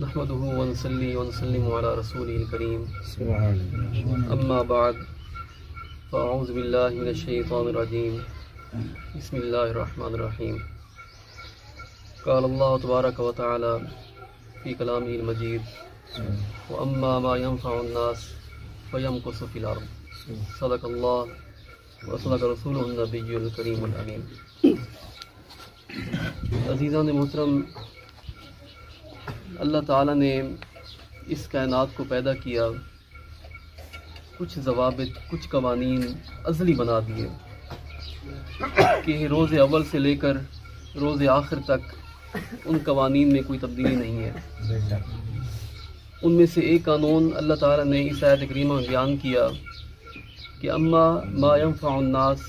نحمده ونصلي ونسلم على رسوله الكريم اما بعد فاعوذ بالله من الشيطان الرجيم بسم الله الرحمن الرحيم قال الله تبارك وتعالى في كلامه المجيد واما ما ينفع الناس فيمكث في الارض صدق الله وصدق رسوله النبي الكريم الامين۔ عزیزان محترم، اللہ تعالیٰ نے اس کائنات کو پیدا کیا، کچھ ضوابط، کچھ قوانین ازلی بنا دیے کہ روز اول سے لے کر روز آخر تک ان قوانین میں کوئی تبدیلی نہیں ہے۔ ان میں سے ایک قانون اللہ تعالیٰ نے اس آیت کریمہ میں بیان کیا کہ اما ما ينفع الناس،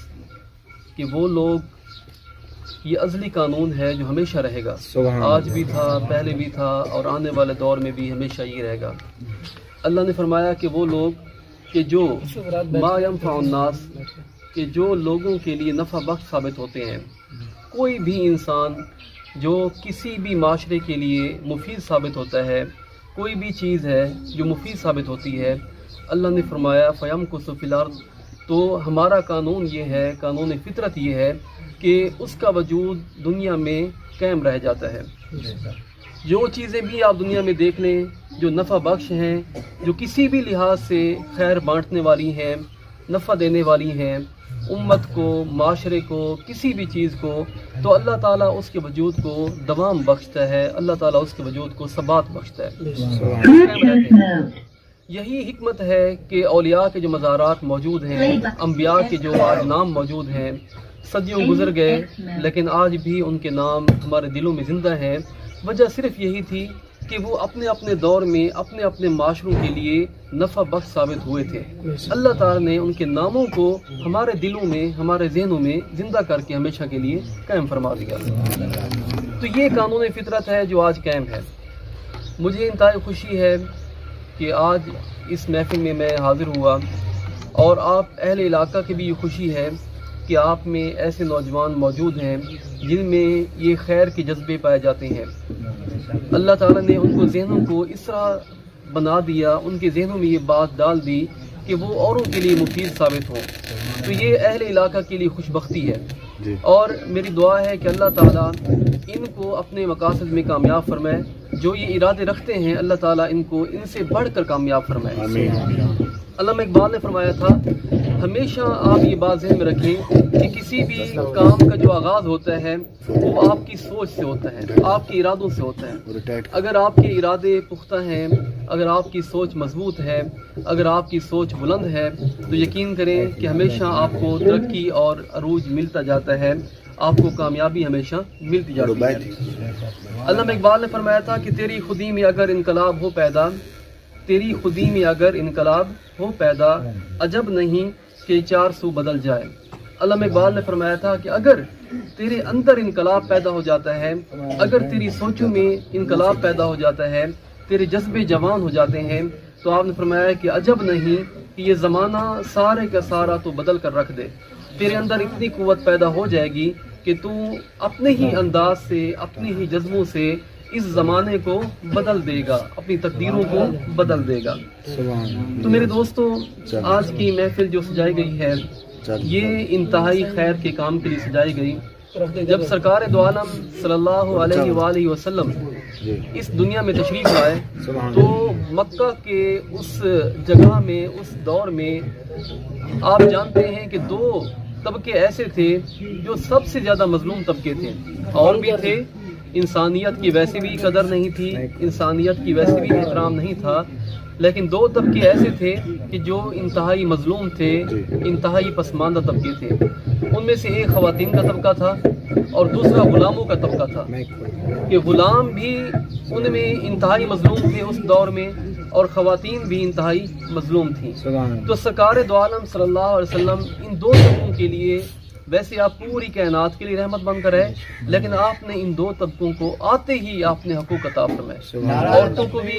کہ وہ لوگ، یہ ازلی قانون ہے جو ہمیشہ رہے گا، آج بھی تھا، پہلے بھی تھا اور آنے والے دور میں بھی ہمیشہ یہ رہے گا۔ اللہ نے فرمایا کہ وہ لوگ کہ جو ما ينفع الناس، کہ جو لوگوں کے لیے نفع بخش ثابت ہوتے ہیں، کوئی بھی انسان جو کسی بھی معاشرے کے لیے مفید ثابت ہوتا ہے، کوئی بھی چیز ہے جو مفید ثابت ہوتی ہے، اللہ نے فرمایا فَيَمْكُثُ فِي الْأَرْضِ، تو ہمارا قانون یہ ہے، قانون فطرت یہ ہے کہ اس کا وجود دنیا میں قائم رہ جاتا ہے۔ جو چیزیں بھی آپ دنیا میں دیکھ لیں جو نفع بخش ہیں، جو کسی بھی لحاظ سے خیر بانٹنے والی ہیں، نفع دینے والی ہیں، امت کو، معاشرے کو، کسی بھی چیز کو، تو اللہ تعالیٰ اس کے وجود کو دوام بخشتا ہے، اللہ تعالیٰ اس کے وجود کو ثبات بخشتا ہے۔ یہی حکمت ہے کہ اولیاء کے جو مزارات موجود ہیں، انبیاء کے جو آج نام موجود ہیں، صدیوں گزر گئے لیکن آج بھی ان کے نام ہمارے دلوں میں زندہ ہیں۔ وجہ صرف یہی تھی کہ وہ اپنے اپنے دور میں اپنے اپنے معاشروں کے لیے نفع بخش ثابت ہوئے تھے۔ اللہ تعالیٰ نے ان کے ناموں کو ہمارے دلوں میں، ہمارے ذہنوں میں زندہ کر کے ہمیشہ کے لیے قائم فرما دیا۔ تو یہ قانون فطرت ہے جو آج قائم ہے۔ مجھے انتہائی خوشی ہے کہ آج اس محفل میں میں حاضر ہوا، اور آپ اہل علاقہ کی بھی یہ خوشی ہے کہ آپ میں ایسے نوجوان موجود ہیں جن میں یہ خیر کے جذبے پائے جاتے ہیں۔ اللہ تعالیٰ نے ان کو ذہنوں کو اس طرح بنا دیا، ان کے ذہنوں میں یہ بات ڈال دی کہ وہ اوروں کے لیے مفید ثابت ہوں۔ تو یہ اہل علاقہ کے لیے خوش بختی ہے، اور میری دعا ہے کہ اللہ تعالیٰ ان کو اپنے مقاصد میں کامیاب فرمائے۔ جو یہ ارادے رکھتے ہیں اللہ تعالیٰ ان کو ان سے بڑھ کر کامیاب فرمائے۔ علامہ اقبال نے فرمایا تھا، ہمیشہ آپ یہ بات ذہن میں رکھیں کہ کسی بھی کام کا جو آغاز ہوتا ہے وہ آپ کی سوچ سے ہوتا ہے، آپ کے ارادوں سے ہوتا ہے۔ اگر آپ کے ارادے پختہ ہیں، اگر آپ کی سوچ مضبوط ہے، اگر آپ کی سوچ بلند ہے، تو یقین کریں کہ ہمیشہ آپ کو ترقی اور عروج ملتا جاتا ہے، آپ کو کامیابی ہمیشہ ملتی جاتی ہے۔ علامہ اقبال نے فرمایا تھا کہ تیری خودی میں اگر انقلاب ہو پیدا، تیری خودی میں اگر انقلاب ہو پیدا، عجب نہیں کہ چار سو بدل جائے۔ علامہ اقبال نے فرمایا تھا کہ اگر تیرے اندر انقلاب پیدا ہو جاتا ہے، اگر تیری سوچوں میں انقلاب پیدا ہو جاتا ہے، تیرے جذبے جوان ہو جاتے ہیں، تو آپ نے فرمایا کہ عجب نہیں کہ یہ زمانہ سارے کا سارا تو بدل کر رکھ دے۔ تیرے اندر اتنی قوت پیدا ہو جائے گی کہ تو اپنے ہی انداز سے، اپنے ہی جذبوں سے اس زمانے کو بدل دے گا، اپنی تقدیروں کو بدل دے گا۔ تو میرے دوستو، آج کی محفل جو سجائی گئی ہے یہ انتہائی خیر کے کام کے لیے سجائی گئی۔ جب سرکار دو عالم صلی اللہ علیہ وآلہ وسلم اس دنیا میں تشریف لائے تو مکہ کے اس جگہ میں، اس دور میں آپ جانتے ہیں کہ دو طبقے ایسے تھے جو سب سے زیادہ مظلوم طبقے تھے، اور بھی تھے، انسانیت کی ویسے بھی قدر نہیں تھی، انسانیت کی ویسے بھی احترام نہیں تھا، لیکن دو طبقے ایسے تھے کہ جو انتہائی مظلوم تھے، انتہائی پسماندہ طبقے تھے۔ ان میں سے ایک خواتین کا طبقہ تھا اور دوسرا غلاموں کا طبقہ تھا، کہ غلام بھی ان میں انتہائی مظلوم تھے اس دور میں، اور خواتین بھی انتہائی مظلوم تھیں۔ تو سرکار دو عالم صلی اللہ علیہ وسلم ان دو طبقوں کے لیے، ویسے آپ پوری کائنات کے لیے رحمت بن کر ہے، لیکن آپ نے ان دو طبقوں کو آتے ہی آپ نے حقوق عطا فرمائے۔ عورتوں کو بھی،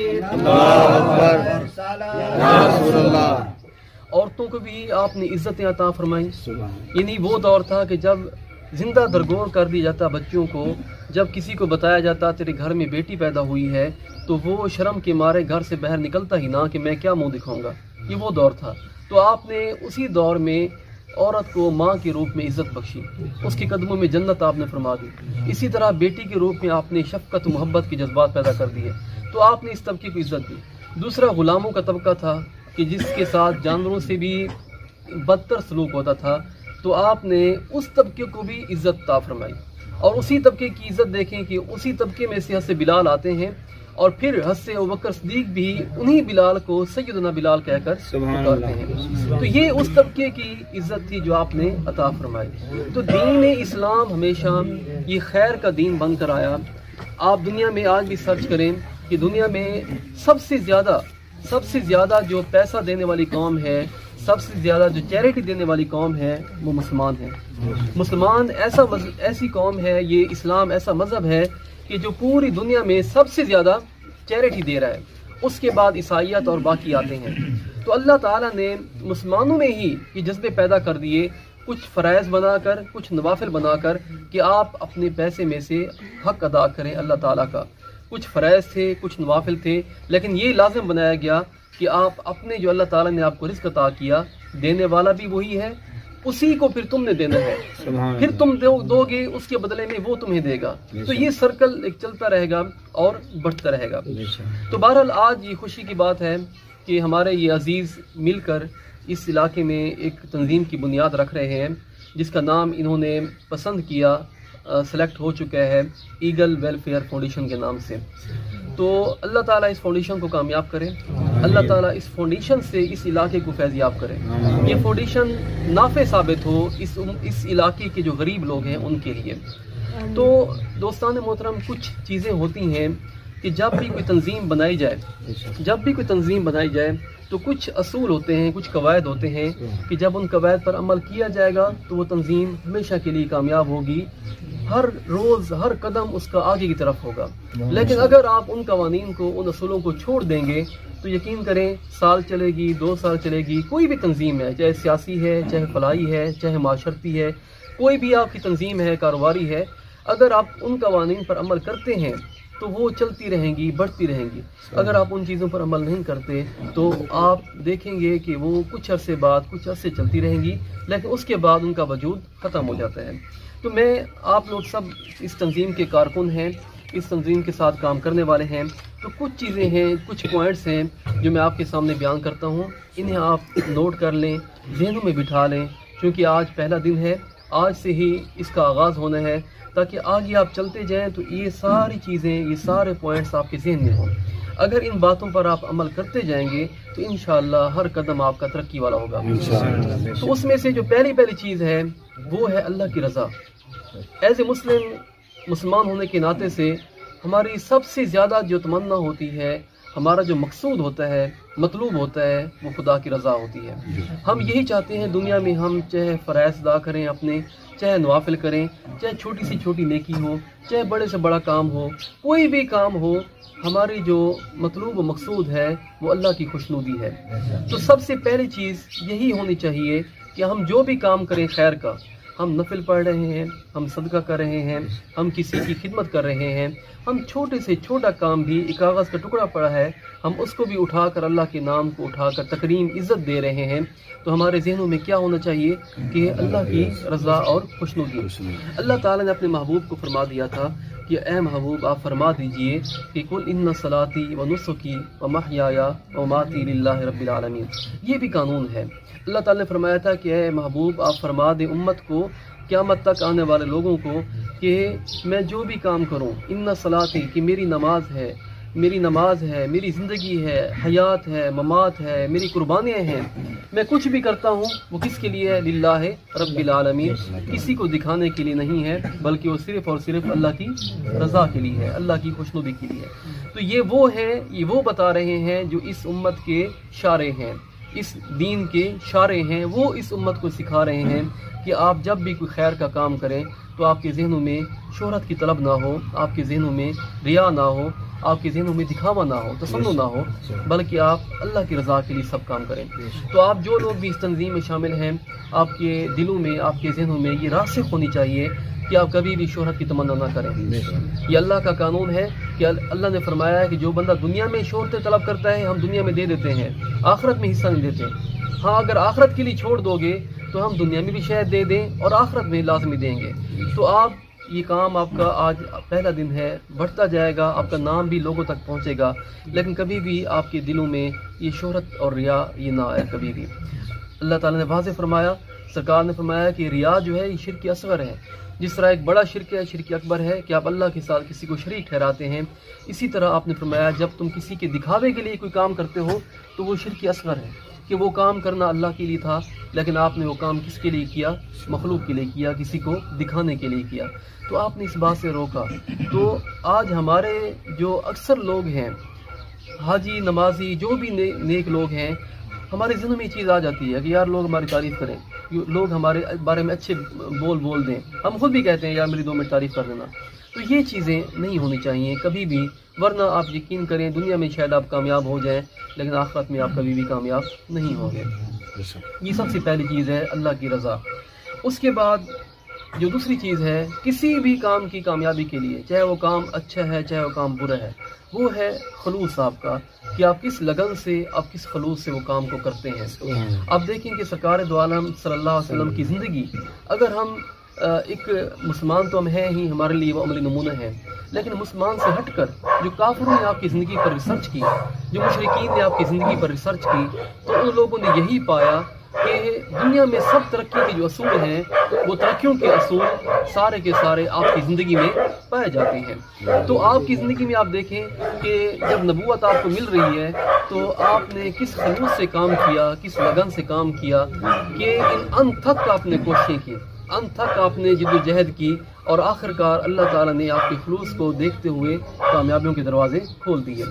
عورتوں کو بھی آپ نے عزتیں عطا فرمائیں۔ یعنی وہ دور تھا کہ جب زندہ درگور کر دیا جاتا بچوں کو، جب کسی کو بتایا جاتا تیرے گھر میں بیٹی پیدا ہوئی ہے تو وہ شرم کے مارے گھر سے باہر نکلتا ہی نہ کہ میں کیا منہ دکھاؤں گا. یہ وہ دور تھا. تو آپ نے اسی دور میں عورت کو ماں کے روپ میں عزت بخشی, اس کے قدموں میں جنت آپ نے فرما دی. اسی طرح بیٹی کے روپ میں آپ نے شفقت و محبت کے جذبات پیدا کر دیے, تو آپ نے اس طبقے کو عزت دی. دوسرا غلاموں کا طبقہ تھا کہ جس کے ساتھ جانوروں سے بھی بدتر سلوک ہوتا تھا, تو آپ نے اس طبقے کو بھی عزت عطا فرمائی. اور اسی طبقے کی عزت دیکھیں کہ اسی طبقے میں سے حضرت بلال آتے ہیں, اور پھر حضرت ابوبکر صدیق بھی انہی بلال کو سیدنا بلال کہہ کر پکارتے ہیں. تو یہ اس طبقے کی عزت تھی جو آپ نے عطا فرمائی. تو دین اسلام ہمیشہ یہ خیر کا دین بن کر آیا. آپ دنیا میں آج بھی سرچ کریں کہ دنیا میں سب سے زیادہ جو پیسہ دینے والی قوم ہے, سب سے زیادہ جو چیریٹی دینے والی قوم ہے, وہ مسلمان ہیں. مسلمان ایسی قوم ہے, یہ اسلام ایسا مذہب ہے کہ جو پوری دنیا میں سب سے زیادہ چیریٹی دے رہا ہے. اس کے بعد عیسائیت اور باقی آتے ہیں. تو اللہ تعالیٰ نے مسلمانوں میں ہی یہ جذبے پیدا کر دیے, کچھ فرائض بنا کر, کچھ نوافل بنا کر, کہ آپ اپنے پیسے میں سے حق ادا کریں اللہ تعالیٰ کا. کچھ فرائض تھے, کچھ نوافل تھے, لیکن یہ لازم بنایا گیا کہ آپ اپنے جو اللہ تعالیٰ نے آپ کو رزق عطا کیا, دینے والا بھی وہی ہے, اسی کو پھر تم نے دینا ہے, پھر تم دو گے, اس کے بدلے میں وہ تمہیں دے گا. تو یہ سرکل ایک چلتا رہے گا اور بڑھتا رہے گا. تو بہرحال آج یہ خوشی کی بات ہے کہ ہمارے یہ عزیز مل کر اس علاقے میں ایک تنظیم کی بنیاد رکھ رہے ہیں, جس کا نام انہوں نے پسند کیا, سلیکٹ ہو چکا ہے, ایگل ویلفیئر فاؤنڈیشن کے نام سے. تو اللہ تعالیٰ اس فاؤنڈیشن کو کامیاب کرے, اللہ تعالیٰ اس فاؤنڈیشن سے اس علاقے کو فیضیاب کرے. یہ فاؤنڈیشن نافع ثابت ہو اس علاقے کے جو غریب لوگ ہیں ان کے لیے. تو دوستان محترم, کچھ چیزیں ہوتی ہیں کہ جب بھی کوئی تنظیم بنائی جائے تو کچھ اصول ہوتے ہیں, کچھ قواعد ہوتے ہیں کہ جب ان قواعد پر عمل کیا جائے گا تو وہ تنظیم ہمیشہ کے لیے کامیاب ہوگی. ہر روز ہر قدم اس کا آگے کی طرف ہوگا. لیکن اگر آپ ان قوانین کو, ان اصولوں کو چھوڑ دیں گے تو یقین کریں سال چلے گی, 2 سال چلے گی, کوئی بھی تنظیم ہے, چاہے سیاسی ہے, چاہے فلاحی ہے, چاہے معاشرتی ہے, کوئی بھی آپ کی تنظیم ہے, کاروباری ہے, اگر آپ ان قوانین پر عمل کرتے ہیں تو وہ چلتی رہیں گی, بڑھتی رہیں گی. اگر آپ ان چیزوں پر عمل نہیں کرتے تو آپ دیکھیں گے کہ وہ کچھ عرصے چلتی رہیں گی, لیکن اس کے بعد ان کا وجود ختم ہو جاتا ہے. تو میں, آپ لوگ سب اس تنظیم کے کارکن ہیں, اس تنظیم کے ساتھ کام کرنے والے ہیں, تو کچھ چیزیں ہیں, کچھ پوائنٹس ہیں جو میں آپ کے سامنے بیان کرتا ہوں. انہیں آپ نوٹ کر لیں, ذہنوں میں بٹھا لیں, کیونکہ آج پہلا دن ہے, آج سے ہی اس کا آغاز ہونا ہے, تاکہ آگے آپ چلتے جائیں تو یہ ساری چیزیں, یہ سارے پوائنٹس آپ کے ذہن میں ہوں. اگر ان باتوں پر آپ عمل کرتے جائیں گے تو انشاءاللہ ہر قدم آپ کا ترقی والا ہوگا. تو اس میں سے جو پہلی چیز ہے وہ ہے اللہ کی رضا. ایز اے مسلمان ہونے کے ناطے سے ہماری سب سے زیادہ جو تمنا ہوتی ہے, ہمارا جو مقصود ہوتا ہے, مطلوب ہوتا ہے, وہ خدا کی رضا ہوتی ہے. ہم یہی چاہتے ہیں دنیا میں, ہم چاہے فرائض ادا کریں اپنے, چاہے نوافل کریں, چاہے چھوٹی سے چھوٹی نیکی ہو, چاہے بڑے سے بڑا کام ہو, کوئی بھی کام ہو, ہماری جو مطلوب و مقصود ہے وہ اللہ کی خوشنودی ہے. تو سب سے پہلی چیز یہی ہونی چاہیے کہ ہم جو بھی کام کریں خیر کا, ہم نفل پڑھ رہے ہیں, ہم صدقہ کر رہے ہیں, ہم کسی کی خدمت کر رہے ہیں, ہم چھوٹے سے چھوٹا کام بھی, ایک کاغذ کا ٹکڑا پڑا ہے, ہم اس کو بھی اٹھا کر اللہ کے نام کو اٹھا کر تکریم عزت دے رہے ہیں, تو ہمارے ذہنوں میں کیا ہونا چاہیے کہ اللہ کی رضا اور خوشنودی. اللہ تعالیٰ نے اپنے محبوب کو فرما دیا تھا کہ اے محبوب آپ فرما دیجئے کہ قل ان صلاتی و نسکی و محیای و مماتی للہ رب العالمین. یہ بھی قانون ہے. اللہ تعالیٰ نے فرمایا تھا کہ اے محبوب آپ فرما دیں امت کو, قیامت تک آنے والے لوگوں کو, کہ میں جو بھی کام کروں, ان صلاتی کہ میری نماز ہے, میری زندگی ہے, حیات ہے, ممات ہے, میری قربانیاں ہیں, میں کچھ بھی کرتا ہوں وہ کس کے لیے ہے, للہ رب العالمین, کسی کو دکھانے کے لیے نہیں ہے, بلکہ وہ صرف اور صرف اللہ کی رضا کے لیے ہے, اللہ کی خوشنودی کے لیے. تو یہ وہ بتا رہے ہیں جو اس امت کے شارع ہیں, اس دین کے شارع ہیں, وہ اس امت کو سکھا رہے ہیں کہ آپ جب بھی کوئی خیر کا کام کریں تو آپ کے ذہنوں میں شہرت کی طلب نہ ہو, آپ کے ذہنوں میں ریا نہ ہو, آپ کے ذہنوں میں دکھاوا نہ ہو, تسنن نہ ہو, بلکہ آپ اللہ کی رضا کے لیے سب کام کریں. تو آپ جو لوگ بھی اس تنظیم میں شامل ہیں, آپ کے دلوں میں, آپ کے ذہنوں میں یہ راسخ ہونی چاہیے کہ آپ کبھی بھی شہرت کی تمنا نہ کریں. یہ اللہ کا قانون ہے کہ اللہ نے فرمایا ہے کہ جو بندہ دنیا میں شہرت طلب کرتا ہے ہم دنیا میں دے دیتے ہیں، آخرت میں حصہ نہیں دیتے. ہاں اگر آخرت کے لیے چھوڑ دو گے تو ہم دنیا میں بھی شاید دے دیں اور آخرت میں لازمی دیں گے. تو آپ یہ کام آپ کا آج پہلا دن ہے، بڑھتا جائے گا، آپ کا نام بھی لوگوں تک پہنچے گا، لیکن کبھی بھی آپ کے دلوں میں یہ شہرت اور ریا یہ نہ آئے کبھی بھی. اللہ تعالیٰ نے واضح فرمایا، سرکار نے فرمایا کہ ریا جو ہے یہ شرک اصغر ہے. جس طرح ایک بڑا شرک ہے، شرک اکبر ہے کہ آپ اللہ کے ساتھ کسی کو شریک ٹھہراتے ہیں، اسی طرح آپ نے فرمایا جب تم کسی کے دکھاوے کے لیے کوئی کام کرتے ہو تو وہ شرک اصغر ہے کہ وہ کام کرنا اللہ کے لیے تھا، لیکن آپ نے وہ کام کس کے لیے کیا؟ مخلوق کے لیے کیا، کسی کو دکھانے کے لیے کیا. تو آپ نے اس بات سے روکا. تو آج ہمارے جو اکثر لوگ ہیں، حاجی نمازی جو بھی نیک لوگ ہیں، ہمارے ذہن میں یہ چیز آ جاتی ہے کہ یار لوگ ہماری تعریف کریں، لوگ ہمارے بارے میں اچھے بول دیں. ہم خود بھی کہتے ہیں یار میری 2 منٹ تعریف کر دینا. تو یہ چیزیں نہیں ہونی چاہیے کبھی بھی، ورنہ آپ یقین کریں دنیا میں شاید آپ کامیاب ہو جائیں لیکن آخرت میں آپ کبھی بھی کامیاب نہیں ہوں گے. یہ سب سے پہلی چیز ہے اللہ کی رضا. اس کے بعد جو دوسری چیز ہے کسی بھی کام کی کامیابی کے لیے، چاہے وہ کام اچھا ہے چاہے وہ کام برا ہے، وہ ہے خلوص آپ کا، کہ آپ کس لگن سے، آپ کس خلوص سے وہ کام کو کرتے ہیں. آپ دیکھیں کہ سرکار دو عالم صلی اللہ علیہ وسلم کی زندگی، اگر ہم ایک مسلمان تو ہم ہیں ہی، ہمارے لیے وہ عملی نمونہ ہے، لیکن مسلمان سے ہٹ کر جو کافروں نے آپ کی زندگی پر ریسرچ کی، جو مشرکین نے آپ کی زندگی پر ریسرچ کی، تو ان لوگوں نے یہی پایا کہ دنیا میں سب ترقی کے جو اصول ہیں وہ ترقیوں کے اصول سارے کے سارے آپ کی زندگی میں پائے جاتے ہیں. تو آپ کی زندگی میں آپ دیکھیں کہ جب نبوت آپ کو مل رہی ہے تو آپ نے کس خلوص سے کام کیا، کس لگن سے کام کیا کہ ان تک آپ نے کوششیں کی، ان تک آپ نے جد و جہد کی، اور آخر کار اللہ تعالیٰ نے آپ کے خلوص کو دیکھتے ہوئے کامیابیوں کے دروازے کھول دیے.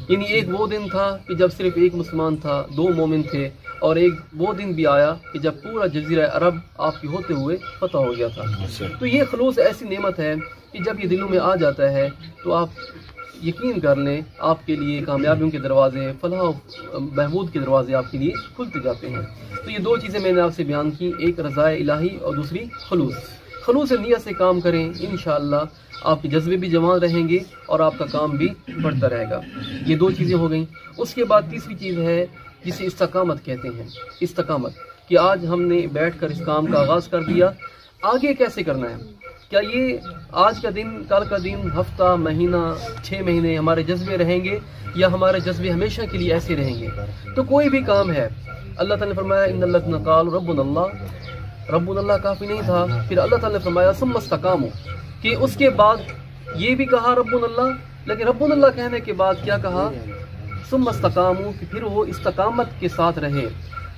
یعنی ایک وہ دن تھا کہ جب صرف ایک مسلمان تھا، 2 مومن تھے، اور ایک وہ دن بھی آیا کہ جب پورا جزیرہ عرب آپ کے ہوتے ہوئے فتح ہو گیا تھا. تو یہ خلوص ایسی نعمت ہے کہ جب یہ دلوں میں آ جاتا ہے تو آپ یقین کر لیں آپ کے لیے کامیابیوں کے دروازے، فلاح و بہبود کے دروازے آپ کے لیے کھلتے جاتے ہیں. تو یہ 2 چیزیں میں نے آپ سے بیان کی، ایک رضا الہی اور دوسری خلوص. خلوص نیت سے کام کریں، انشاءاللہ آپ کے جذبے بھی جوان رہیں گے اور آپ کا کام بھی بڑھتا رہے گا. یہ 2 چیزیں ہو گئیں. اس کے بعد تیسری چیز ہے جسے استقامت کہتے ہیں. استقامت کہ آج ہم نے بیٹھ کر اس کام کا آغاز کر دیا، آگے کیسے کرنا ہے؟ کیا یہ آج کا دن، کل کا دن، ہفتہ، مہینہ، 6 مہینے ہمارے جذبے رہیں گے یا ہمارے جذبے ہمیشہ کے لیے ایسے رہیں گے؟ تو کوئی بھی کام ہے، اللہ تعالیٰ نے فرمایا ان الذین قالوا ربنا اللہ، ربنا اللہ کافی نہیں تھا، پھر اللہ تعالیٰ نے فرمایا ثم استقاموا، کہ اس کے بعد یہ بھی کہا ربنا اللہ، لیکن ربنا اللہ کہنے کے بعد کیا کہا؟ ثم استقاموا، کہ پھر وہ استقامت کے ساتھ رہے.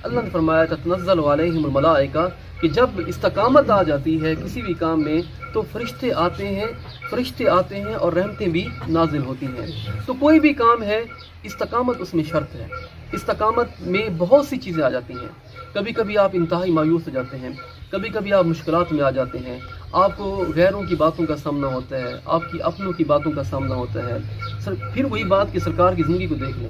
اللہ نے فرمایا تتنزل علیہم الملائکہ، کہ جب استقامت آ جاتی ہے کسی بھی کام میں تو فرشتے آتے ہیں اور رحمتیں بھی نازل ہوتی ہیں. تو کوئی بھی کام ہے استقامت اس میں شرط ہے. استقامت میں بہت سی چیزیں آ جاتی ہیں. کبھی کبھی آپ انتہائی مایوس ہو جاتے ہیں، کبھی کبھی آپ مشکلات میں آ جاتے ہیں، آپ کو غیروں کی باتوں کا سامنا ہوتا ہے، آپ کی اپنوں کی باتوں کا سامنا ہوتا ہے. پھر وہی بات کہ سرکار کی زندگی کو دیکھ لیں،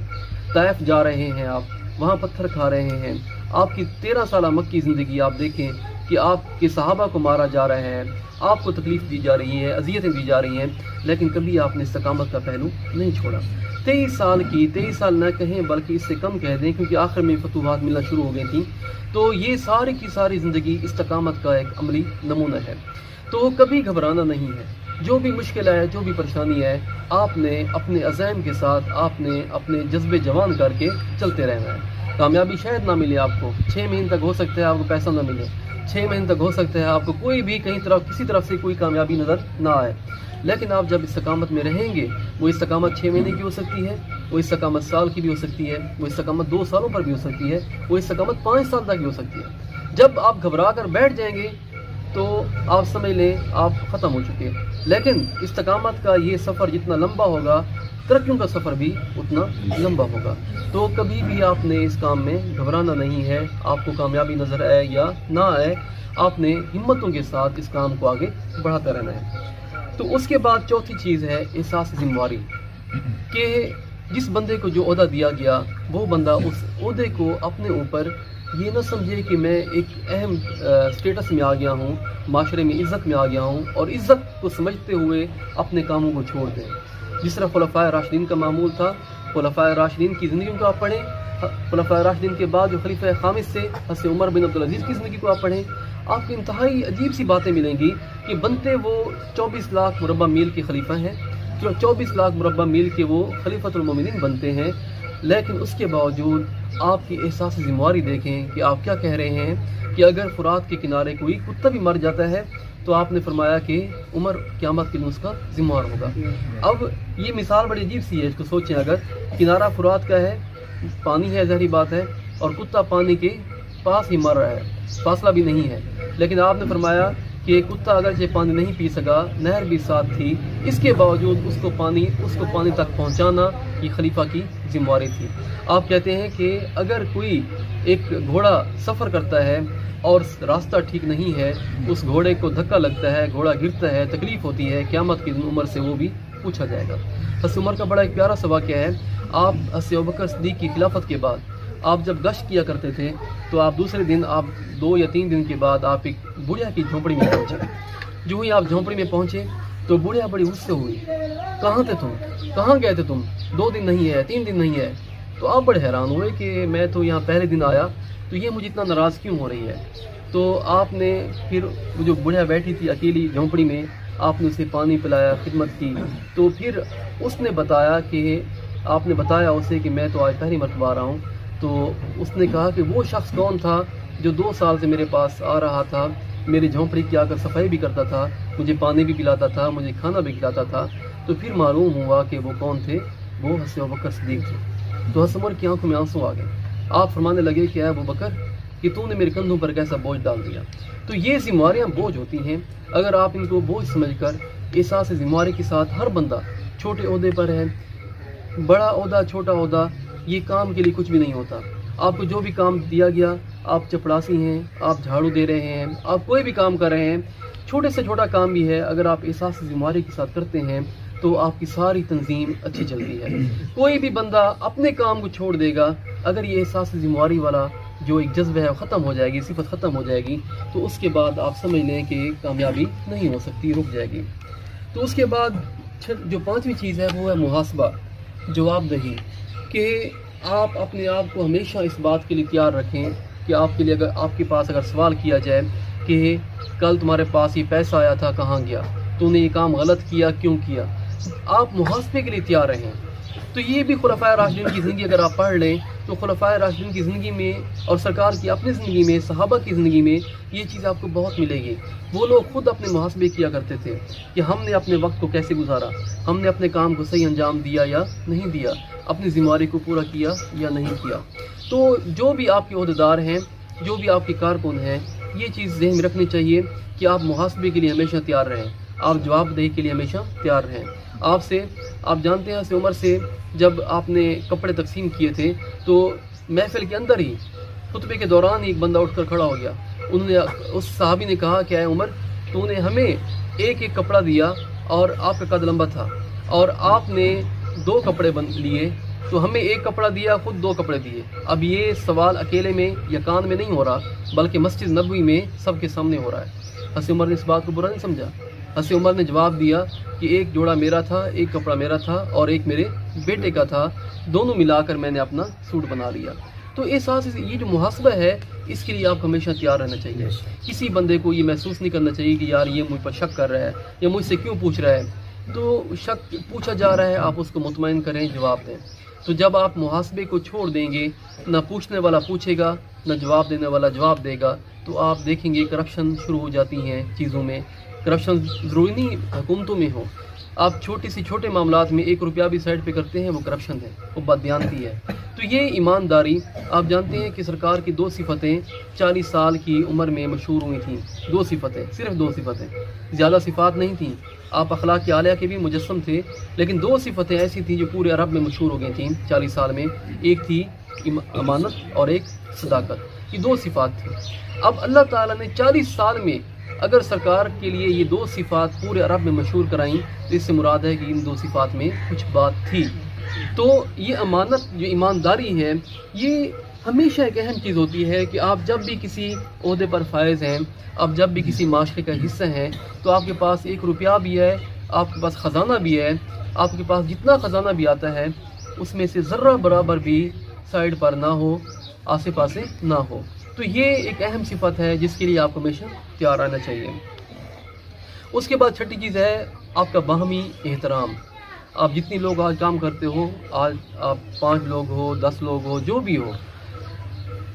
طائف جا رہے ہیں آپ، وہاں پتھر کھا رہے ہیں. آپ کی 13 سالہ مکی زندگی آپ دیکھیں کہ آپ کے صحابہ کو مارا جا رہا ہے، آپ کو تکلیف دی جا رہی ہے، اذیتیں دی جا رہی ہیں، لیکن کبھی آپ نے استقامت کا پہلو نہیں چھوڑا. 23 سال نہ کہیں بلکہ اس سے کم کہہ دیں، کیونکہ آخر میں فتوحات ملنا شروع ہو گئی تھیں. تو یہ ساری کی ساری زندگی استقامت کا ایک عملی نمونہ ہے. تو کبھی گھبرانا نہیں ہے. جو بھی مشکل ہے، جو بھی پریشانی ہے، آپ نے اپنے عزائم کے ساتھ، آپ نے اپنے جذبے جوان کر کے چلتے رہنا ہے. کامیابی شاید نہ ملے آپ کو، 6 مہینے تک ہو سکتا ہے آپ کو پیسہ نہ ملے، 6 مہینے تک ہو سکتا ہے آپ کو کوئی بھی کسی طرف سے کوئی کامیابی نظر نہ آئے، لیکن آپ جب استقامت میں رہیں گے، وہ استقامت 6 مہینے کی ہو سکتی ہے، وہ استقامت سال کی بھی ہو سکتی ہے، وہ استقامت 2 سالوں پر بھی ہو سکتی ہے، وہ استقامت 5 سال تک بھی ہو سکتی ہے. جب آپ گھبرا کر بیٹھ جائیں گے تو آپ سمجھ لیں آپ ختم ہو چکے. لیکن استقامت کا یہ سفر جتنا لمبا ہوگا، ترقیوں کا سفر بھی اتنا لمبا ہوگا. تو کبھی بھی آپ نے اس کام میں گھبرانا نہیں ہے. آپ کو کامیابی نظر آئے یا نہ آئے، آپ نے ہمتوں کے ساتھ اس کام کو آگے بڑھاتا رہنا ہے. تو اس کے بعد چوتھی چیز ہے احساس ذمہ داری، کہ جس بندے کو جو عہدہ دیا گیا وہ بندہ اس عہدے کو اپنے اوپر یہ نہ سمجھے کہ میں ایک اہم سٹیٹس میں آ گیا ہوں، معاشرے میں عزت میں آ گیا ہوں، اور عزت کو سمجھتے ہوئے اپنے کاموں کو چھوڑ دیں۔ جس طرح خلفائے راشدین کا معمول تھا، خلفائے راشدین کی زندگیوں کو آپ پڑھیں، خلفائے راشدین کے بعد جو خلیفہ خامس سے حضرت عمر بن عبدالعزیز کی زندگی کو آپ پڑھیں، آپ کو انتہائی عجیب سی باتیں ملیں گی کہ بنتے وہ 24 لاکھ مربع میل کے خلیفہ ہیں، جو 24 لاکھ مربع میل کے وہ خلیفۃ المومنین بنتے ہیں، لیکن اس کے باوجود آپ کی احساس ذمہ داری دیکھیں کہ آپ کیا کہہ رہے ہیں کہ اگر فرات کے کنارے کوئی کتا بھی مر جاتا ہے تو آپ نے فرمایا کہ عمر قیامت کے دن اس کا ذمہ دار ہوگا۔ اب یہ مثال بڑی عجیب سی ہے، اس کو سوچیں، اگر کنارہ فرات کا ہے، پانی ہے، ظاہری بات ہے، اور کتا پانی کے پاس ہی مر رہا ہے، فاصلہ بھی نہیں ہے، لیکن آپ نے فرمایا کہ کتا اگرچہ پانی نہیں پی سکا، نہر بھی ساتھ تھی، اس کے باوجود اس کو پانی تک پہنچانا یہ خلیفہ کی ذمہ داری تھی۔ آپ کہتے ہیں کہ اگر کوئی ایک گھوڑا سفر کرتا ہے اور راستہ ٹھیک نہیں ہے، اس گھوڑے کو دھکا لگتا ہے، گھوڑا گرتا ہے، تکلیف ہوتی ہے، قیامت کے دن عمر سے وہ بھی پوچھا جائے گا۔ حضرت عمر کا بڑا ایک پیارا سا واقعہ ہے، آپ حضرت ابوبکر صدیق کی خلافت کے بعد آپ جب گشت کیا کرتے تھے تو آپ دوسرے دن، آپ 2 یا 3 دن کے بعد آپ ایک بڑھیا کی جھونپڑی میں پہنچے۔ جو ہی آپ جھونپڑی میں پہنچے تو بڑھیا بڑی غصے ہوئی، کہاں تھے تم، کہاں گئے تھے تم، 2 دن نہیں ہے، 3 دن نہیں ہے۔ تو آپ بڑے حیران ہوئے کہ میں تو یہاں پہلے دن آیا تو یہ مجھے اتنا ناراض کیوں ہو رہی ہے۔ تو آپ نے پھر جو بڑھیا بیٹھی تھی اکیلی جھونپڑی میں، آپ نے اسے پانی پلایا، خدمت کی، تو پھر اس نے بتایا کہ آپ نے بتایا اسے کہ میں تو آج پہلی مرتبہ آ رہا ہوں۔ تو اس نے کہا کہ وہ شخص کون تھا جو 2 سال سے میرے پاس آ رہا تھا، میری جھونپڑی کی آ کر صفائی بھی کرتا تھا، مجھے پانی بھی پلاتا تھا، مجھے کھانا بھی کھلاتا تھا۔ تو پھر معلوم ہوا کہ وہ کون تھے، وہ حضرت ابوبکر صدیق تھے۔ تو حضرت عمر کی آنکھوں میں آنسو آ گئے، آپ فرمانے لگے کہ اے ابوبکر کہ تو نے میرے کندھوں پر کیسا بوجھ ڈال دیا۔ تو یہ ذمہ داریاں بوجھ ہوتی ہیں، اگر آپ ان کو بوجھ سمجھ کر احساس ذمہ داری کے ساتھ، ہر بندہ چھوٹے عہدے پر ہے، بڑا عہدہ چھوٹا عہدہ، یہ کام کے لیے کچھ بھی نہیں ہوتا۔ آپ کو جو بھی کام دیا گیا، آپ چپڑاسی ہیں، آپ جھاڑو دے رہے ہیں، آپ کوئی بھی کام کر رہے ہیں، چھوٹے سے چھوٹا کام بھی ہے، اگر آپ احساس ذمہ داری کے ساتھ کرتے ہیں تو آپ کی ساری تنظیم اچھی چلتی ہے۔ کوئی بھی بندہ اپنے کام کو چھوڑ دے گا، اگر یہ احساس ذمہ داری والا جو ایک جذبہ ہے ختم ہو جائے گی، صفت ختم ہو جائے گی، تو اس کے بعد آپ سمجھ لیں کہ کامیابی نہیں ہو سکتی، رک جائے گی۔ تو اس کے بعد جو 5ویں چیز ہے وہ ہے محاسبہ، جواب دہی، کہ آپ اپنے آپ کو ہمیشہ اس بات کے لیے تیار رکھیں کہ آپ کے لیے اگر آپ کے پاس اگر سوال کیا جائے کہ کل تمہارے پاس یہ پیسہ آیا تھا، کہاں گیا، تو نے یہ کام غلط کیا، کیوں کیا، آپ محاسبے کے لیے تیار رہیں۔ تو یہ بھی خلفائے راشدین کی زندگی اگر آپ پڑھ لیں تو خلفائے راشدین کی زندگی میں اور سرکار کی اپنی زندگی میں، صحابہ کی زندگی میں یہ چیز آپ کو بہت ملے گی۔ وہ لوگ خود اپنے محاسبے کیا کرتے تھے کہ ہم نے اپنے وقت کو کیسے گزارا، ہم نے اپنے کام کو صحیح انجام دیا یا نہیں دیا، اپنی ذمہ داری کو پورا کیا یا نہیں کیا۔ تو جو بھی آپ کے عہدیدار ہیں، جو بھی آپ کے کارکن ہیں، یہ چیز ذہن میں رکھنی چاہیے کہ آپ محاسبے کے لیے ہمیشہ تیار رہیں، آپ جواب دہی کے لیے ہمیشہ تیار رہیں۔ آپ جانتے ہیں حضرت عمر سے جب آپ نے کپڑے تقسیم کیے تھے تو محفل کے اندر ہی خطبے کے دوران ایک بندہ اٹھ کر کھڑا ہو گیا، انہوں نے اس صحابی نے کہا کہ اے عمر، تو نے ہمیں ایک کپڑا دیا اور آپ کا قد لمبا تھا، اور آپ نے 2 کپڑے لیے، تو ہمیں 1 کپڑا دیا، خود 2 کپڑے دیے۔ اب یہ سوال اکیلے میں یا کان میں نہیں ہو رہا، بلکہ مسجد نبوی میں سب کے سامنے ہو رہا ہے۔ حضرت عمر نے اس بات کو برا نہیں سمجھا، حضرت عمر نے جواب دیا کہ 1 جوڑا میرا تھا، 1 کپڑا میرا تھا اور 1 میرے بیٹے کا تھا، دونوں ملا کر میں نے اپنا سوٹ بنا لیا۔ تو احساس یہ جو محاسبہ ہے، اس کے لیے آپ ہمیشہ تیار رہنا چاہیے۔ کسی بندے کو یہ محسوس نہیں کرنا چاہیے کہ یار یہ مجھ پر شک کر رہا ہے یا مجھ سے کیوں پوچھ رہا ہے۔ تو شک پوچھا جا رہا ہے، آپ اس کو مطمئن کریں، جواب دیں۔ تو جب آپ محاسبے کو چھوڑ دیں گے، نہ پوچھنے والا پوچھے گا، نہ جواب دینے والا جواب دے گا، تو آپ دیکھیں گے کرپشن شروع ہو جاتی ہیں چیزوں میں۔ کرپشن ضروری نہیں حکومتوں میں ہو، آپ چھوٹے معاملات میں 1 روپیہ بھی سائڈ پہ کرتے ہیں، وہ کرپشن ہے، وہ بددیانتی ہے۔ تو یہ ایمانداری، آپ جانتے ہیں کہ سرکار کی 2 صفتیں 40 سال کی عمر میں مشہور ہوئی تھیں، 2 صفتیں، صرف 2 صفتیں، زیادہ صفات نہیں تھیں۔ آپ اخلاق عالیہ کے بھی مجسم تھے، لیکن 2 صفتیں ایسی تھیں جو پورے عرب میں مشہور ہو گئی تھیں 40 سال میں، ایک تھی امانت اور ایک صداقت، یہ 2 صفات تھیں۔ اب اللہ تعالیٰ نے 40 سال میں اگر سرکار کے لیے یہ 2 صفات پورے عرب میں مشہور کرائیں تو اس سے مراد ہے کہ ان 2 صفات میں کچھ بات تھی۔ تو یہ امانت، جو ایمانداری ہے، یہ ہمیشہ ایک اہم چیز ہوتی ہے کہ آپ جب بھی کسی عہدے پر فائز ہیں، آپ جب بھی کسی معاشرے کا حصہ ہیں، تو آپ کے پاس 1 روپیہ بھی ہے، آپ کے پاس خزانہ بھی ہے، آپ کے پاس جتنا خزانہ بھی آتا ہے اس میں سے ذرہ برابر بھی سائڈ پر نہ ہو، آسے پاسے نہ ہو۔ تو یہ ایک اہم صفت ہے جس کے لیے آپ کو ہمیشہ تیار آنا چاہیے۔ اس کے بعد چھٹی چیز ہے آپ کا باہمی احترام۔ آپ جتنی لوگ آج کام کرتے ہو، آج آپ 5 لوگ ہو، 10 لوگ ہو، جو بھی ہو،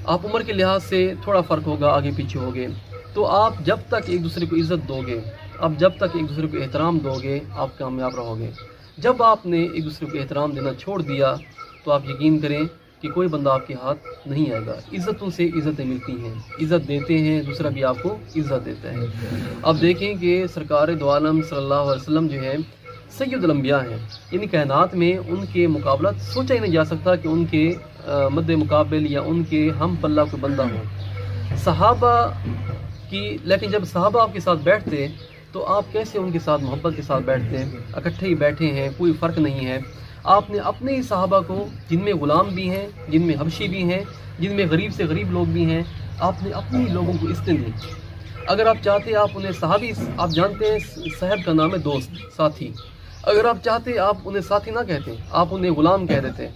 آپ عمر کے لحاظ سے تھوڑا فرق ہوگا، آگے پیچھے ہوگے، تو آپ جب تک ایک دوسرے کو عزت دو گے، آپ جب تک ایک دوسرے کو احترام دو گے، آپ کامیاب رہو گے۔ جب آپ نے ایک دوسرے کو احترام دینا چھوڑ دیا تو آپ یقین کریں کہ کوئی بندہ آپ کے ہاتھ نہیں آئے گا۔ عزتوں سے عزتیں ملتی ہیں، عزت دیتے ہیں دوسرا بھی آپ کو عزت دیتا ہے۔ اب دیکھیں کہ سرکار دو عالم صلی اللہ علیہ وسلم جو ہے سید الانبیاء ہیں، یعنی کائنات میں ان کے مقابلہ سوچا ہی نہیں جا سکتا کہ ان کے مد مقابل یا ان کے ہم پلہ کوئی بندہ ہو صحابہ کی۔ لیکن جب صحابہ آپ کے ساتھ بیٹھتے تو آپ کیسے ان کے ساتھ محبت کے ساتھ بیٹھتے ہیں، اکٹھے ہی بیٹھے ہیں، کوئی فرق نہیں ہے۔ آپ نے اپنے ہی صحابہ کو، جن میں غلام بھی ہیں، جن میں حبشی بھی ہیں، جن میں غریب سے غریب لوگ بھی ہیں، آپ نے اپنے ہی لوگوں کو عزت دی۔ اگر آپ چاہتے آپ انہیں صحابی، آپ جانتے ہیں صاحب کا نام ہے دوست، ساتھی، اگر آپ چاہتے آپ انہیں ساتھی نہ کہتے، آپ انہیں غلام کہہ دیتے۔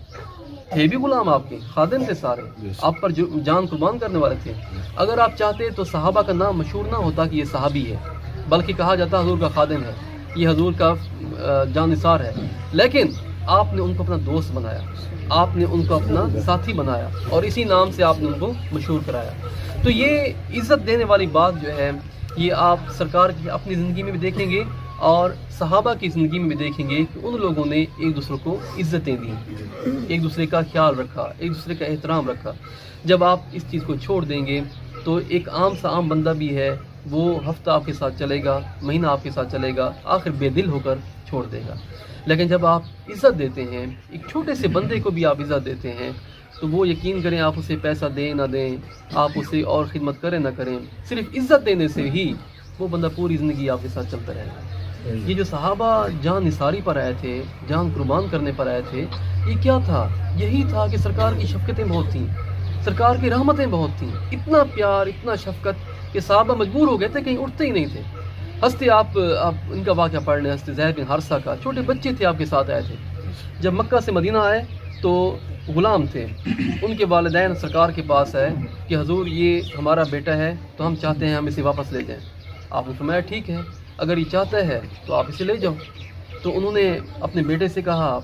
تھے بھی غلام آپ کے، خادم تھے سارے، آپ پر جو جان قربان کرنے والے تھے۔ اگر آپ چاہتے تو صحابہ کا نام مشہور نہ ہوتا کہ یہ صحابی ہے، بلکہ کہا جاتا حضور کا خادم ہے، یہ حضور کا جان نثار ہے۔ لیکن آپ نے ان کو اپنا دوست بنایا، آپ نے ان کو اپنا ساتھی بنایا، اور اسی نام سے آپ نے ان کو مشہور کرایا۔ تو یہ عزت دینے والی بات جو ہے، یہ آپ سرکار کی اپنی زندگی میں بھی دیکھیں گے اور صحابہ کی زندگی میں بھی دیکھیں گے کہ ان لوگوں نے ایک دوسرے کو عزتیں دی، ایک دوسرے کا خیال رکھا، ایک دوسرے کا احترام رکھا۔ جب آپ اس چیز کو چھوڑ دیں گے تو ایک عام سا عام بندہ بھی ہے، وہ ہفتہ آپ کے ساتھ چلے گا، مہینہ آپ کے ساتھ چلے گا، آخر بے دل ہو کر چھوڑ دے گا۔ لیکن جب آپ عزت دیتے ہیں، ایک چھوٹے سے بندے کو بھی آپ عزت دیتے ہیں، تو وہ یقین کریں، آپ اسے پیسہ دیں نہ دیں، آپ اسے اور خدمت کریں نہ کریں، صرف عزت دینے سے ہی وہ بندہ پوری زندگی آپ کے ساتھ چلتا رہے گا۔ یہ جو صحابہ جان نثاری پر آئے تھے، جان قربان کرنے پر آئے تھے، یہ کیا تھا؟ یہی تھا کہ سرکار کی شفقتیں بہت تھیں، سرکار کی رحمتیں بہت تھیں، اتنا پیار، اتنا شفقت کہ صحابہ مجبور ہو گئے تھے، کہیں اٹھتے ہی نہیں تھے۔ ہنستے آپ ان کا واقعہ پڑھ لیں، ہنستے زید بن حارثہ کا، چھوٹے بچے تھے آپ کے ساتھ آئے تھے۔ جب مکہ سے مدینہ آئے تو غلام تھے، ان کے والدین سرکار کے پاس آئے کہ حضور یہ ہمارا بیٹا ہے تو ہم چاہتے ہیں ہم اسے واپس لے جائیں۔ آپ نے فرمایا ٹھیک ہے، اگر یہ چاہتا ہے تو آپ اسے لے جاؤ۔ تو انہوں نے اپنے بیٹے سے کہا،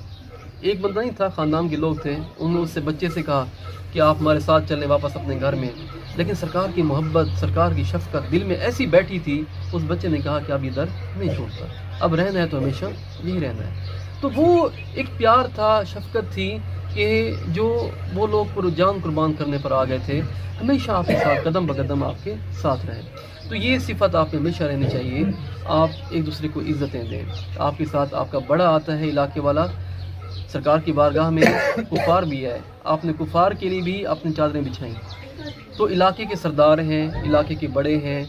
ایک بندہ نہیں تھا، خاندان کے لوگ تھے، انہوں نے اس سے بچے سے کہا کہ آپ ہمارے ساتھ چلیں واپس اپنے گھر میں۔ لیکن سرکار کی محبت، سرکار کی شفقت دل میں ایسی بیٹھی تھی، اس بچے نے کہا کہ اب یہ در نہیں چھوڑتا، اب رہنا ہے تو ہمیشہ یہی رہنا ہے۔ تو وہ ایک پیار تھا، شفقت تھی کہ جو وہ لوگ جان قربان کرنے پر آ گئے تھے، ہمیشہ آپ کے ساتھ قدم بقدم آپ کے ساتھ رہیں۔ تو یہ صفت آپ میں ہمیشہ رہنی چاہیے، آپ ایک دوسرے کو عزتیں دیں۔ آپ کے ساتھ آپ کا بڑا آتا ہے علاقے والا، سرکار کی بارگاہ میں کفار بھی ہے، آپ نے کفار کے لیے بھی اپنی چادریں بچھائیں۔ تو علاقے کے سردار ہیں، علاقے کے بڑے ہیں،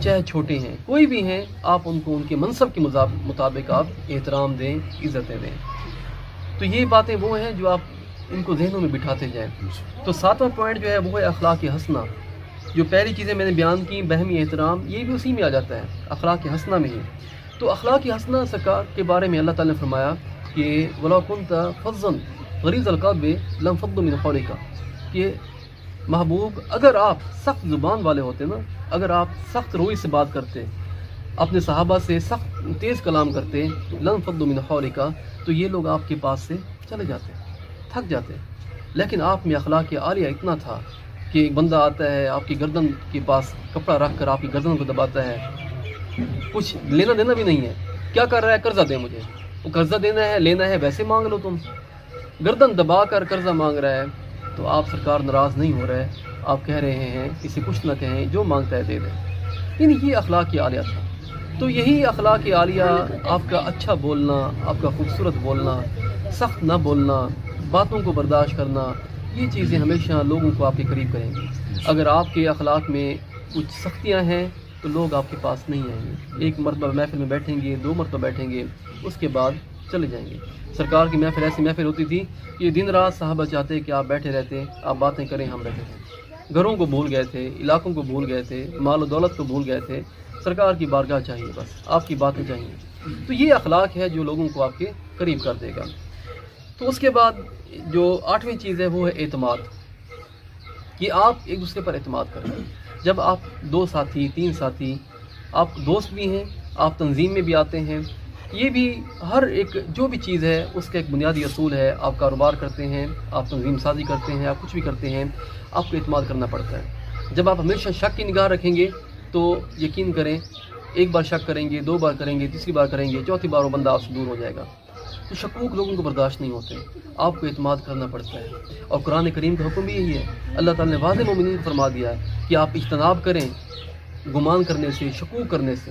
چاہے چھوٹے ہیں، کوئی بھی ہیں، آپ ان کو ان کے منصب کے مطابق آپ احترام دیں، عزتیں دیں۔ تو یہ باتیں وہ ہیں جو آپ ان کو ذہنوں میں بٹھاتے جائیں۔ تو 7واں پوائنٹ جو ہے وہ ہے اخلاق حسنہ۔ جو پہلی چیزیں میں نے بیان کی، باہمی احترام، یہ بھی اسی میں آ جاتا ہے، اخلاق حسنہ میں ہی۔ تو اخلاق حسنہ سرکار کے بارے میں اللہ تعالیٰ نے فرمایا کہ وَلَوْ كُنْتَ فَظًّا غَلِيظَ الْقَلْبِ لَانفَضُّوا مِنْ حَوْلِكَ، کہ محبوب اگر آپ سخت زبان والے ہوتے نا، اگر آپ سخت روئی سے بات کرتے، اپنے صحابہ سے سخت تیز کلام کرتے، لَانفَضُّوا مِنْ حَوْلِكَ، تو یہ لوگ آپ کے پاس سے چلے جاتے، تھک جاتے۔ لیکن آپ میں اخلاق عالیہ اتنا تھا کہ ایک بندہ آتا ہے آپ کی گردن کے پاس کپڑا رکھ کر آپ کی گردن کو دباتا ہے، کچھ لینا دینا بھی نہیں ہے، کیا کر رہا ہے؟ قرضہ دے مجھے، وہ قرضہ دینا ہے، لینا ہے، ویسے مانگ لو، تم گردن دبا کر قرضہ مانگ رہا ہے، تو آپ سرکار ناراض نہیں ہو رہے، آپ کہہ رہے ہیں کسی کچھ نہ کہیں، جو مانگتا ہے دے دیں۔ یعنی یہ اخلاق عالیہ تھا۔ تو یہی اخلاق عالیہ، آپ کا اچھا بولنا، آپ کا خوبصورت بولنا، سخت نہ بولنا، باتوں کو برداشت کرنا، یہ چیزیں ہمیشہ لوگوں کو آپ کے قریب کریں گی۔ اگر آپ کے اخلاق میں کچھ سختیاں ہیں تو لوگ آپ کے پاس نہیں آئیں گے۔ ایک مرتبہ محفل میں بیٹھیں گے، 2 مرتبہ بیٹھیں گے، اس کے بعد چلے جائیں گے۔ سرکار کی محفل ایسی محفل ہوتی تھی کہ دن رات صحابہ چاہتے کہ آپ بیٹھے رہتے، آپ باتیں کریں، ہم بیٹھے رہیں۔ گھروں کو بھول گئے تھے، علاقوں کو بھول گئے تھے، مال و دولت کو بھول گئے تھے، سرکار کی بارگاہ چاہیے، بس آپ کی باتیں چاہیے۔ تو یہ اخلاق ہے جو لوگوں کو آپ کے قریب کر دے گا۔ تو اس کے بعد جو 8ویں چیز ہے وہ ہے اعتماد، کہ آپ ایک دوسرے پر اعتماد کریں۔ جب آپ 2 ساتھی 3 ساتھی، آپ دوست بھی ہیں، آپ تنظیم میں بھی آتے ہیں، یہ بھی ہر ایک جو بھی چیز ہے اس کا ایک بنیادی اصول ہے۔ آپ کاروبار کرتے ہیں، آپ تنظیم سازی کرتے ہیں، آپ کچھ بھی کرتے ہیں، آپ کو اعتماد کرنا پڑتا ہے۔ جب آپ ہمیشہ شک کی نگاہ رکھیں گے تو یقین کریں، ایک بار شک کریں گے، 2 بار کریں گے، تیسری بار کریں گے، چوتھی بار وہ بندہ آپ سے دور ہو جائے گا۔ تو شکوک لوگوں کو برداشت نہیں ہوتے، آپ کو اعتماد کرنا پڑتا ہے۔ اور قرآن کریم کا حکم بھی یہی ہے، اللہ تعالیٰ نے واضح مومنین کو فرما دیا ہے کہ آپ اجتناب کریں گمان کرنے سے، شکوک کرنے سے۔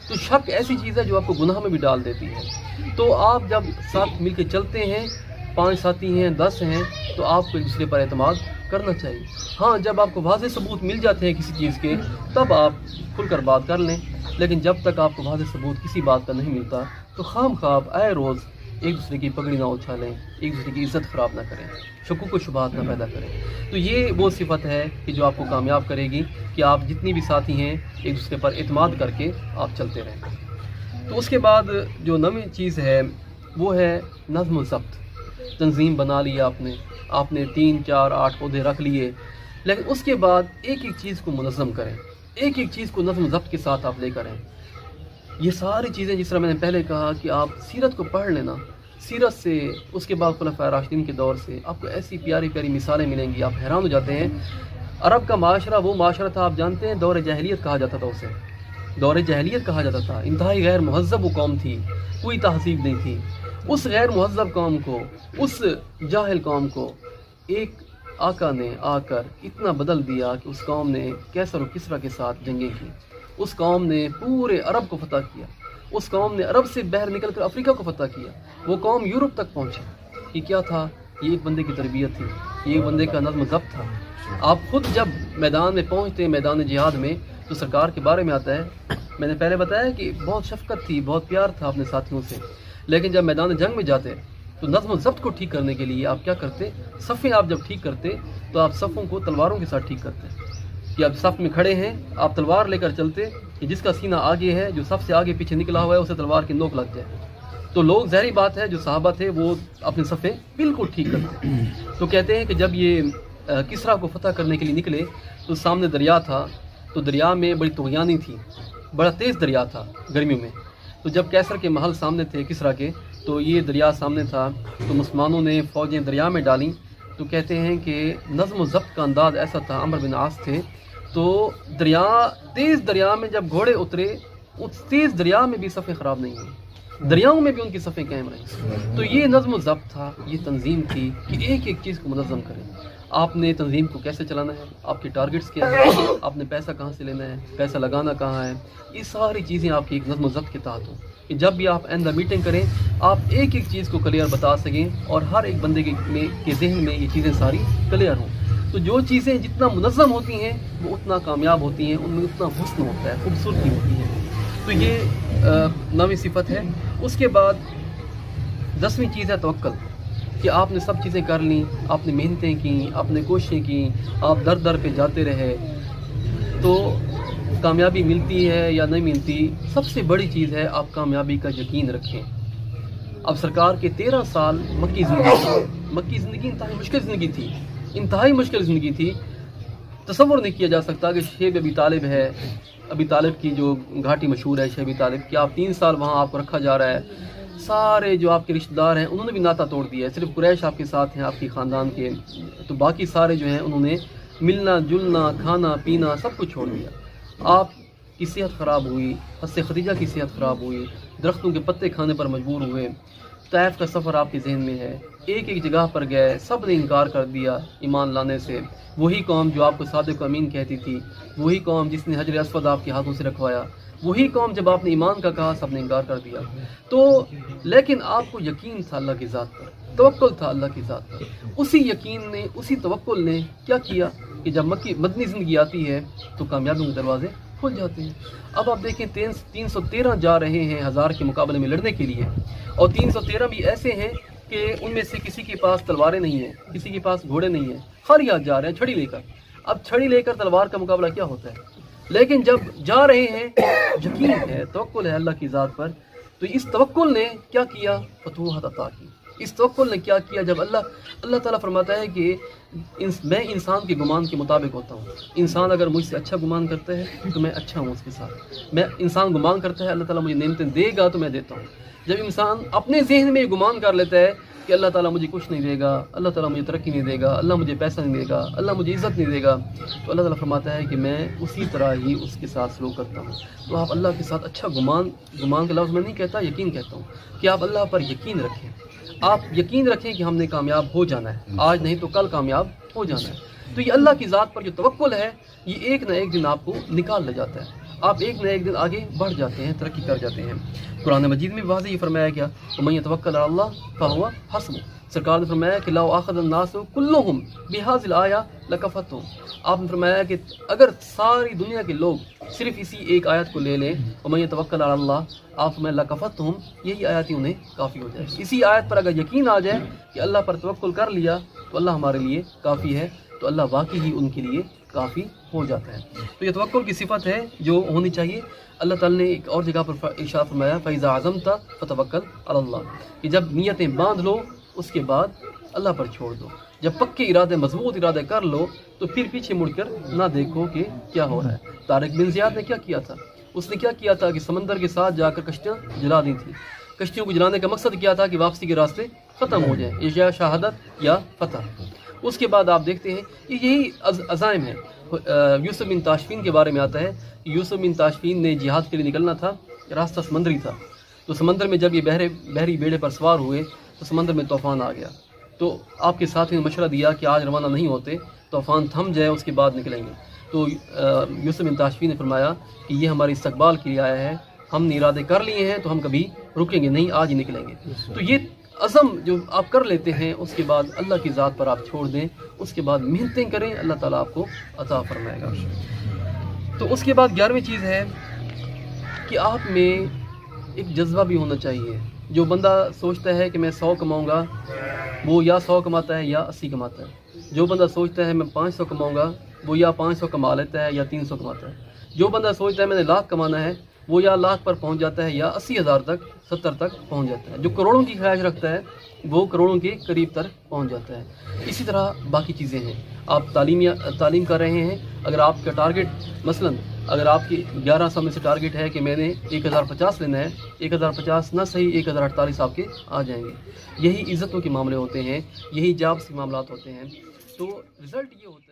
تو شک ایسی چیز ہے جو آپ کو گناہ میں بھی ڈال دیتی ہے۔ تو آپ جب ساتھ مل کے چلتے ہیں، 5 ساتھی ہیں، 10 ہیں، تو آپ کو ایک دوسرے پر اعتماد کرنا چاہیے۔ ہاں، جب آپ کو واضح ثبوت مل جاتے ہیں کسی چیز کے، تب آپ کھل کر بات کر لیں، لیکن جب تک آپ کو واضح ثبوت کسی بات کا نہیں ملتا تو خام خواب آئے روز ایک دوسرے کی پگڑی نہ اچھالیں، ایک دوسرے کی عزت خراب نہ کریں، شکوک و شبہات نہ پیدا کریں۔ تو یہ وہ صفت ہے کہ جو آپ کو کامیاب کرے گی کہ آپ جتنی بھی ساتھی ہیں ایک دوسرے پر اعتماد کر کے آپ چلتے رہیں۔ تو اس کے بعد جو 9ویں چیز ہے وہ ہے نظم و ضبط۔ تنظیم بنا لی آپ نے 3 4 8 عہدے رکھ لیے، لیکن اس کے بعد ایک ایک چیز کو منظم کریں، ایک ایک چیز کو نظم و ضبط کے ساتھ آپ لے کریں۔ یہ ساری چیزیں جس طرح میں نے پہلے کہا کہ آپ سیرت کو پڑھ لینا، سیرت سے، اس کے بعد خلفائے راشدین کے دور سے آپ کو ایسی پیاری پیاری مثالیں ملیں گی، آپ حیران ہو جاتے ہیں۔ عرب کا معاشرہ وہ معاشرہ تھا، آپ جانتے ہیں، دور جاہلیت کہا جاتا تھا اسے، دور جاہلیت کہا جاتا تھا۔ انتہائی غیر مہذب وہ قوم تھی، کوئی تہذیب نہیں تھی۔ اس غیر مہذب قوم کو، اس جاہل قوم کو ایک آقا نے آ کر اتنا بدل دیا کہ اس قوم نے کیسر و کسریٰ کے ساتھ جنگیں کی، اس قوم نے پورے عرب کو فتح کیا، اس قوم نے عرب سے باہر نکل کر افریقہ کو فتح کیا، وہ قوم یورپ تک پہنچی۔ یہ کیا تھا؟ یہ ایک بندے کی تربیت تھی، یہ ایک بندے کا نظم و ضبط تھا۔ آپ خود جب میدان میں پہنچتے ہیں، میدان جہاد میں، تو سرکار کے بارے میں آتا ہے، میں نے پہلے بتایا کہ بہت شفقت تھی، بہت پیار تھا اپنے ساتھیوں سے، لیکن جب میدان جنگ میں جاتے تو نظم و ضبط کو ٹھیک کرنے کے لیے آپ کیا کرتے؟ صفیں آپ جب ٹھیک کرتے تو آپ صفوں کو تلواروں کے ساتھ ٹھیک کرتے، کہ آپ صف میں کھڑے ہیں، آپ تلوار لے کر چلتے کہ جس کا سینہ آگے ہے، جو صف سے آگے پیچھے نکلا ہوا ہے، اسے تلوار کی نوک لگ جائے۔ تو لوگ ظاہری بات ہے جو صحابہ تھے وہ اپنے صفیں بالکل ٹھیک کرتے۔ تو کہتے ہیں کہ جب یہ کسریٰ کو فتح کرنے کے لیے نکلے تو سامنے دریا تھا، تو دریا میں بڑی طغیانی تھی، بڑا تیز دریا تھا گرمیوں میں۔ تو جب کیسر کے محل سامنے تھے کسریٰ کے، تو یہ دریا سامنے تھا، تو مسلمانوں نے فوجیں دریا میں ڈالیں۔ تو کہتے ہیں کہ نظم و ضبط کا انداز ایسا تھا، عمرو بن عاص تھے، تو تیز دریا میں جب گھوڑے اترے، اس تیز دریا میں بھی صفیں خراب نہیں ہوئی، دریاؤں میں بھی ان کی صفیں قائم رہیں۔ تو یہ نظم و ضبط تھا، یہ تنظیم تھی کہ ایک ایک چیز کو منظم کریں۔ آپ نے تنظیم کو کیسے چلانا ہے، آپ کے ٹارگٹس کیا ہیں، آپ نے پیسہ کہاں سے لینا ہے، پیسہ لگانا کہاں ہے، یہ ساری چیزیں آپ کی ایک نظم و ضبط کے تحت ہوں کہ جب بھی آپ آئندہ میٹنگ کریں آپ ایک ایک چیز کو کلیئر بتا سکیں اور ہر ایک بندے کے ذہن میں یہ چیزیں ساری کلیئر ہوں۔ تو جو چیزیں جتنا منظم ہوتی ہیں وہ اتنا کامیاب ہوتی ہیں، ان میں اتنا حسن ہوتا ہے، خوبصورتی ہوتی ہے۔ تو یہ 9ویں صفت ہے۔ اس کے بعد 10ویں چیز ہے توکل، کہ آپ نے سب چیزیں کر لیں، آپ نے محنتیں کیں، آپ نے کوششیں کیں، آپ در در پہ جاتے رہے، تو کامیابی ملتی ہے یا نہیں ملتی، سب سے بڑی چیز ہے آپ کامیابی کا یقین رکھیں۔ اب سرکار کے 13 سال مکی زندگی انتہائی مشکل زندگی تھی، انتہائی مشکل زندگی تھی۔ تصور نہیں کیا جا سکتا کہ شیب ابی طالب ہے، ابی طالب کی جو گھاٹی مشہور ہے شیب ابی طالب کی، آپ 3 سال وہاں آپ کو رکھا جا رہا ہے، سارے جو آپ کے رشتہ دار ہیں انہوں نے بھی ناطہ توڑ دیا ہے، صرف قریش آپ کے ساتھ ہیں، آپ کی خاندان کے، تو باقی سارے جو ہیں انہوں نے ملنا جلنا کھانا پینا سب کچھ چھوڑ دیا۔ آپ کی صحت خراب ہوئی، حضرت خدیجہ کی صحت خراب ہوئی، درختوں کے پتے کھانے پر مجبور ہوئے، طائف کا سفر آپ کے ذہن میں ہے، ایک ایک جگہ پر گئے، سب نے انکار کر دیا ایمان لانے سے۔ وہی قوم جو آپ کو صادق و امین کہتی تھی، وہی قوم جس نے حجر اسود آپ کے ہاتھوں سے رکھوایا، وہی قوم جب آپ نے ایمان کا کہا سب نے انکار کر دیا۔ تو لیکن آپ کو یقین تھا اللہ کی ذات پر، توکل تھا اللہ کی ذات پر۔ اسی یقین نے، اسی توکل نے کیا کیا کہ جب مدنی زندگی آتی ہے تو کامیابیوں کے دروازے کھل جاتے ہیں۔ اب آپ دیکھیں 313 جا رہے ہیں 1000 کے مقابلے میں لڑنے کے لیے، اور 313 بھی ایسے ہیں کہ ان میں سے کسی کے پاس تلواریں نہیں ہیں، کسی کے پاس گھوڑے نہیں ہیں، خالی ہاتھ جا رہے ہیں چھڑی لے کر۔ اب چھڑی لے کر تلوار کا مقابلہ کیا ہوتا ہے؟ لیکن جب جا رہے ہیں یقین ہے، توکل ہے اللہ کی ذات پر، تو اس توکل نے کیا کیا؟ فتوحات عطا کی۔ اس توکل نے کیا کیا؟ جب اللہ تعالیٰ فرماتا ہے کہ میں انسان کے گمان کے مطابق ہوتا ہوں، انسان اگر مجھ سے اچھا گمان کرتا ہے تو میں اچھا ہوں اس کے ساتھ، میں انسان گمان کرتا ہے اللہ تعالیٰ مجھے نعمتیں دے گا تو میں دیتا ہوں۔ جب انسان اپنے ذہن میں گمان کر لیتا ہے کہ اللہ تعالیٰ مجھے کچھ نہیں دے گا، اللہ تعالیٰ مجھے ترقی نہیں دے گا، اللہ مجھے پیسہ نہیں دے گا، اللہ مجھے عزت نہیں دے گا، تو اللہ تعالیٰ فرماتا ہے کہ میں اسی طرح ہی اس کے ساتھ سلوک کرتا ہوں۔ تو آپ اللہ کے ساتھ اچھا گمان کا لفظ میں نہیں کہتا، یقین کہتا ہوں کہ آپ اللہ پر یقین رکھیں، آپ یقین رکھیں کہ ہم نے کامیاب ہو جانا ہے، آج نہیں تو کل کامیاب ہو جانا ہے۔ تو یہ اللہ کی ذات پر جو توکل ہے، یہ ایک نہ ایک دن آپ کو نکال لے جاتا ہے، آپ ایک نہ ایک دن آگے بڑھ جاتے ہیں، ترقی کر جاتے ہیں۔ قرآن مجید میں واضح یہ فرمایا گیا وَمَن يَتَوَكَّلْ عَلَى اللَّهِ فَهُوَ حَسْبُهُ۔ سرکار نے فرمایا کہ لَوْ أَخَذَ النَّاسُ كُلُّهُمْ بِهَذِهِ الْآيَةِ لَكَفَتْهُمْ۔ آپ نے فرمایا کہ اگر ساری دنیا کے لوگ صرف اسی ایک آیت کو لے لیں وَمَن يَتَوَكَّلْ عَلَى اللَّهِ، آپ میں لَكَفَتْهُمْ، یہی آیات ہی انہیں کافی ہو جائے۔ اسی آیت پر اگر یقین آ جائے کہ اللہ پر توکل کر لیا تو اللہ ہمارے لیے کافی ہے، تو اللہ واقعی ہی ان کے لیے کافی ہو جاتا ہے۔ تو یہ توکل کی صفت ہے جو ہونی چاہیے۔ اللہ تعالیٰ نے ایک اور جگہ پر ارشاد فرمایا فَإِذَا عَزَمْتَ فَتَوَكَّلْ عَلَى اللَّهِ، کہ جب نیتیں باندھ لو اس کے بعد اللہ پر چھوڑ دو، جب پکے ارادے مضبوط ارادے کر لو تو پھر پیچھے مڑ کر نہ دیکھو کہ کیا ہو رہا ہے۔ طارق بن زیاد نے کیا کیا تھا؟ اس نے کیا کیا تھا کہ سمندر کے ساتھ جا کر کشتیاں جلا دی تھیں۔ کشتیوں کو جلانے کا مقصد کیا تھا کہ واپسی کے راستے ختم ہو جائیں، یا شہادت یا فتح۔ اس کے بعد آپ دیکھتے ہیں یہی عزائم ہے۔ یوسف بن تاشفین کے بارے میں آتا ہے کہ یوسف بن تاشفین نے جہاد کے لیے نکلنا تھا، راستہ سمندری تھا، تو سمندر میں جب یہ بحری بیڑے پر سوار ہوئے تو سمندر میں طوفان آ گیا، تو آپ کے ساتھی نے مشورہ دیا کہ آج روانہ نہیں ہوتے، طوفان تھم جائے اس کے بعد نکلیں گے۔ تو یوسف بن تاشفین نے فرمایا کہ یہ ہماری استقبال کے لیے آیا ہے، ہم نے ارادے کر لیے ہیں تو ہم کبھی رکیں گے نہیں، آج ہی نکلیں گے۔ تو یہ عزم جو آپ کر لیتے ہیں اس کے بعد اللہ کی ذات پر آپ چھوڑ دیں، اس کے بعد محنتیں کریں، اللہ تعالیٰ آپ کو عطا فرمائے گا۔ تو اس کے بعد 11ویں چیز ہے کہ آپ میں ایک جذبہ بھی ہونا چاہیے۔ جو بندہ سوچتا ہے کہ میں 100 کماؤں گا، وہ یا 100 کماتا ہے یا 80 کماتا ہے۔ جو بندہ سوچتا ہے میں 500 کماؤں گا، وہ یا 500 کما لیتا ہے یا 300 کماتا ہے۔ جو بندہ سوچتا ہے میں نے لاکھ کمانا ہے، وہ یا لاکھ پر پہنچ جاتا ہے یا 80,000 تک 70 تک پہنچ جاتا ہے۔ جو کروڑوں کی خواہش رکھتا ہے وہ کروڑوں کے قریب تک پہنچ جاتا ہے۔ اسی طرح باقی چیزیں ہیں۔ آپ تعلیم کر رہے ہیں، اگر آپ کا ٹارگٹ مثلاً اگر آپ کی 1100 میں سے ٹارگٹ ہے کہ میں نے 1050 لینا ہے، 1050 نہ صحیح 1048 آپ کے آ جائیں گے۔ یہی عزتوں کے معاملے ہوتے ہیں، یہی جابس کے معاملات ہوتے ہیں، تو رزلٹ یہ ہوتا ہے۔